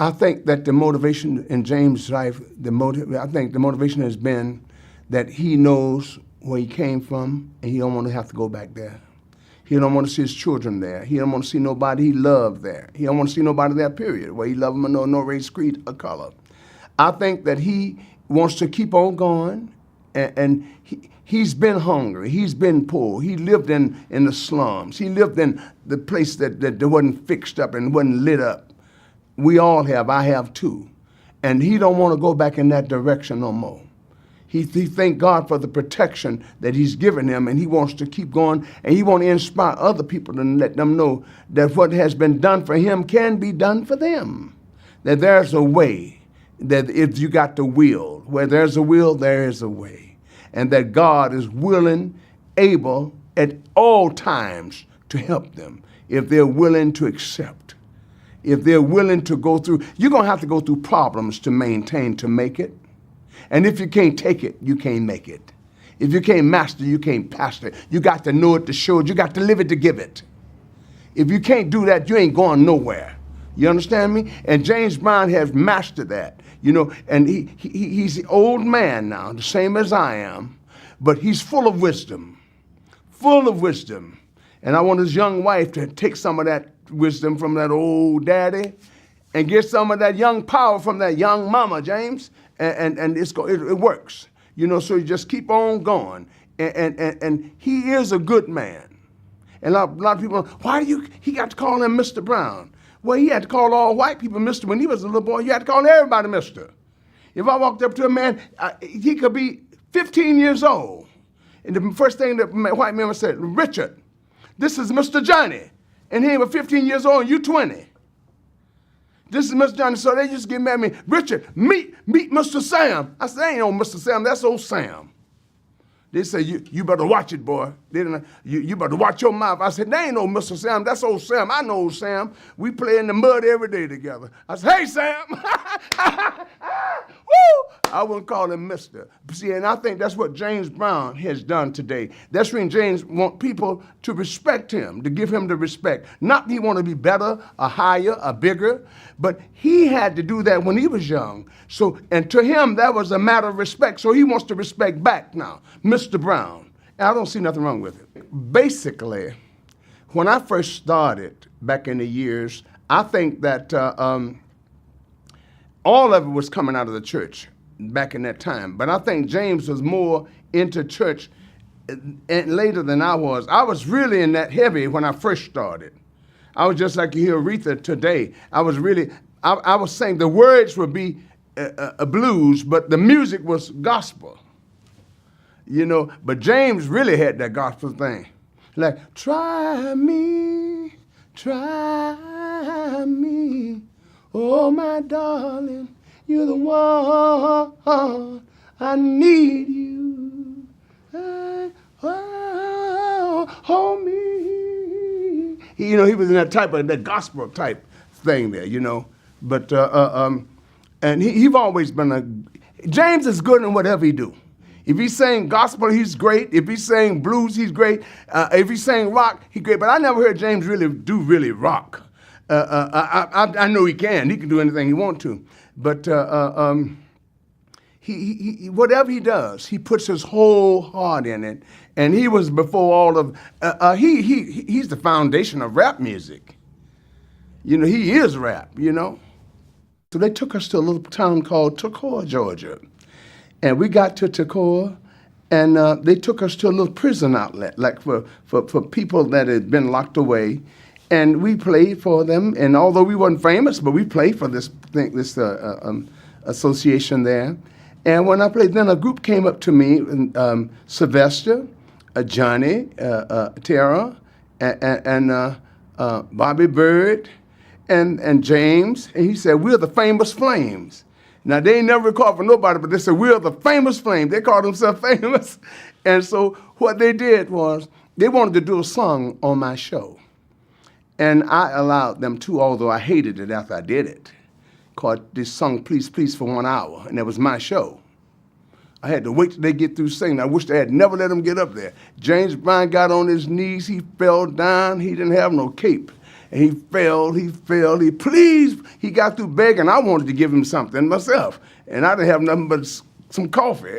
I think that the motivation in James' life, I think the motivation has been that he knows where he came from, and he don't want to have to go back there. He don't want to see his children there. He don't want to see nobody he loved there. He don't want to see nobody there, period, where he loved them or no race, creed, or color. I think that he wants to keep on going, and he's been hungry. He's been poor. He lived in the slums. He lived in the place that wasn't fixed up and wasn't lit up. We all have. I have too. And he don't want to go back in that direction no more. He thank God for the protection that he's given him, and he wants to keep going, and he wants to inspire other people and let them know that what has been done for him can be done for them. That there's a way, that if you got the will, where there's a will, there is a way. And that God is willing, able at all times to help them if they're willing to accept. If they're willing to go through, you're going to have to go through problems to maintain, to make it. And if you can't take it, you can't make it. If you can't master, you can't pastor it. You got to know it to show it. You got to live it to give it. If you can't do that, you ain't going nowhere. You understand me? And James Brown has mastered that, you know, and he's the old man now, the same as I am, but he's full of wisdom, full of wisdom. And I want his young wife to take some of that wisdom from that old daddy and get some of that young power from that young mama, James. And it works, you know, so you just keep on going. And he is a good man. And a lot of people, he got to call him Mr. Brown. Well, he had to call all white people Mr. When he was a little boy. You had to call everybody Mr. If I walked up to a man, he could be 15 years old. And the first thing that white man would say, Richard, this is Mr. Johnny. And he was 15 years old and you 20. This is Mr. Johnny. So they just get mad at me. Richard, meet Mr. Sam. I said, ain't no Mr. Sam. That's old Sam. They say, you better watch it, boy. You better watch your mouth. I said, they ain't no Mr. Sam. That's old Sam. I know old Sam. We play in the mud every day together. I said, hey, Sam. Woo! I wouldn't call him Mr. See, and I think that's what James Brown has done today. That's when James wants people to respect him, to give him the respect. Not that he want to be better, or higher, or bigger, but he had to do that when he was young. So, and to him, that was a matter of respect. So he wants to respect back now, Mr. Brown. And I don't see nothing wrong with it. Basically, when I first started back in the years, I think that all of it was coming out of the church back in that time. But I think James was more into church later than I was. I was really in that heavy when I first started. I was just like you hear Aretha today. I was saying the words would be a blues, but the music was gospel. You know, but James really had that gospel thing. Like, try me, oh my darling, you're the one, I need you, hold me. You know, he was in that gospel type thing there, you know. But, and he's always been James is good in whatever he do. If he's saying gospel, he's great. If he's saying blues, he's great. If he's saying rock, he's great. But I never heard James really rock. I know he can. He can do anything he wants to. But he whatever he does, he puts his whole heart in it. And he was before all of, he's the foundation of rap music. You know, he is rap, you know. So they took us to a little town called Toccoa, Georgia. And we got to Toccoa, and they took us to a little prison outlet, like for people that had been locked away. And we played for them, and although we wasn't famous, but we played for this association there. And when I played, then a group came up to me, Sylvester, Johnny, Tara, and Bobby Bird, and James, and he said, we're the Famous Flames. Now, they ain't never recorded for nobody, but they said, we're the Famous Flames. They called themselves famous. And so what they did was they wanted to do a song on my show. And I allowed them to, although I hated it after I did it, called this song, Please, Please, for 1 hour. And it was my show. I had to wait till they get through singing. I wish they had never let them get up there. James Brown got on his knees. He fell down. He didn't have no cape. And he failed, he got through begging. I wanted to give him something myself. And I didn't have nothing but some coffee.